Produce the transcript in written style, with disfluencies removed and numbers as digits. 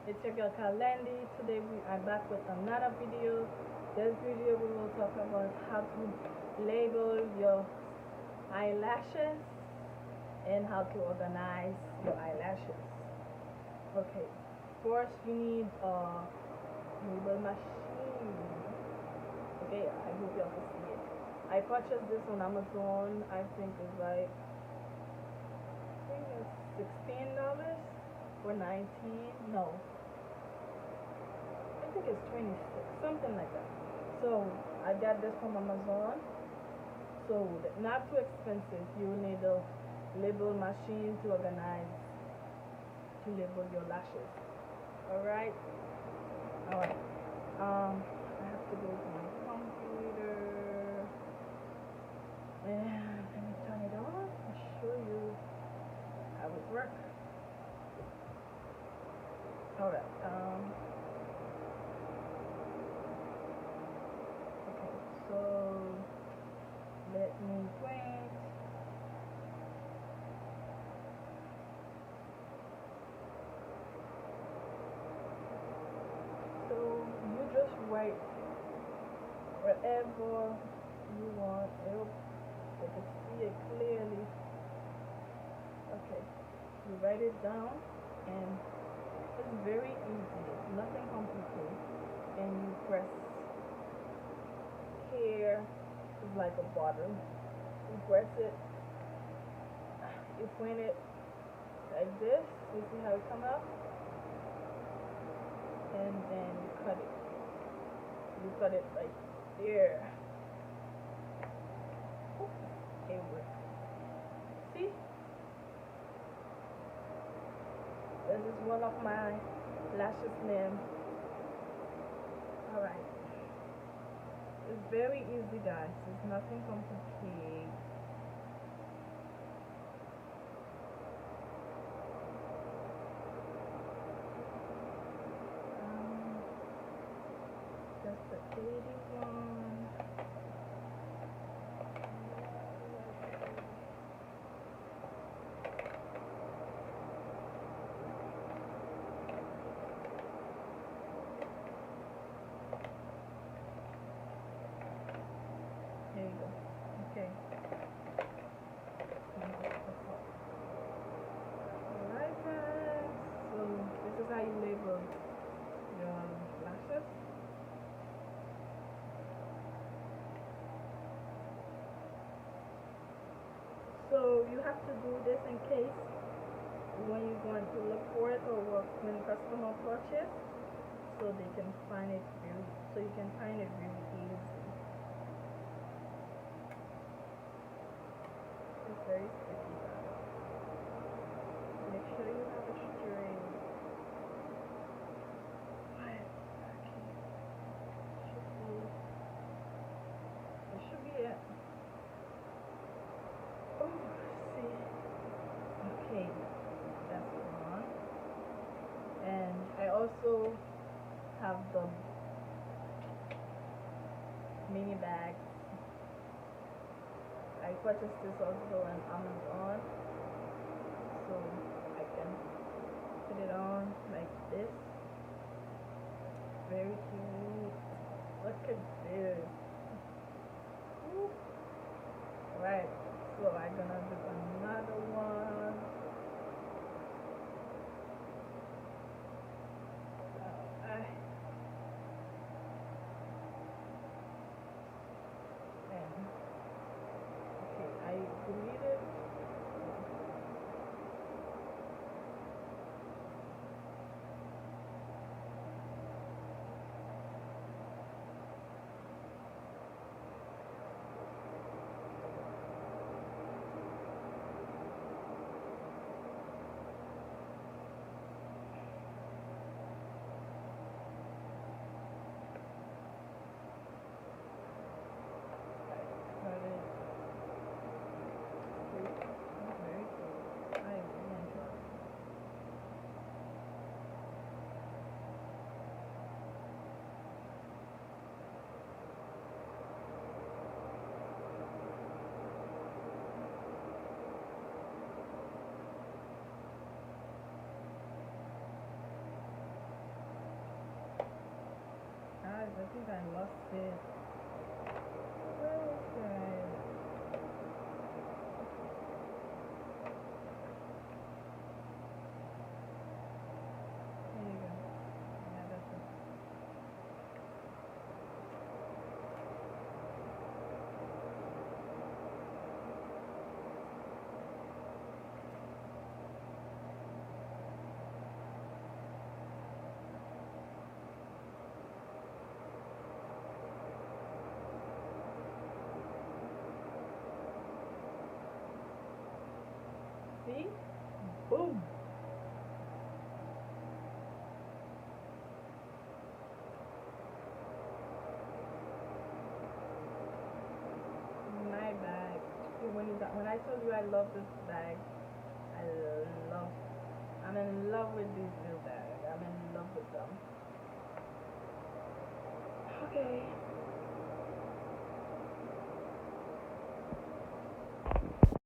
It's your girl Kalendi. Today we are back with another video. This video we will talk about how to label your eyelashes and how to organize your eyelashes. Okay, first you need a label machine. Okay, I hope you can see it. I purchased this on Amazon. I think it's like $16 or 19. No, I think it's 26, something like that. So I got this from Amazon. So not too expensive. You need a label machine to organize, to label your lashes. Alright. Alright. I have to go to my computer and let me turn it on and show you how it works. Alright. Okay, so let me print. So you just write wherever you want. I hope you can see it clearly. Okay, you write it down, and it's very easy. It's nothing complicated. And you press here. It's like a button. You press it. You print it like this. You see how it come out, and then you cut it. You cut it right there. It works. See? This is one of my lashes name. Alright. It's very easy, guys. It's nothing complicated. Just the 81. There you go. Okay. Alright, guys. So this is how you label your lashes. So you have to do this in case when you're going to look for it, or when customer purchase, so they can find it very, so you can find it really easy. It's very sticky, guys. Make sure you have a string. Right. Okay. It should be it. Oh, see. Okay, that's one. And I also have the mini bags. I purchased this also on Amazon, so I can put it on like this. Very cute. Look at this. Woo. Right, so I'm gonna do another one. Okay, I deleted. See? Boom. My bag. When I told you I love this bag, I love. I'm in love with these new bags. I'm in love with them. Okay.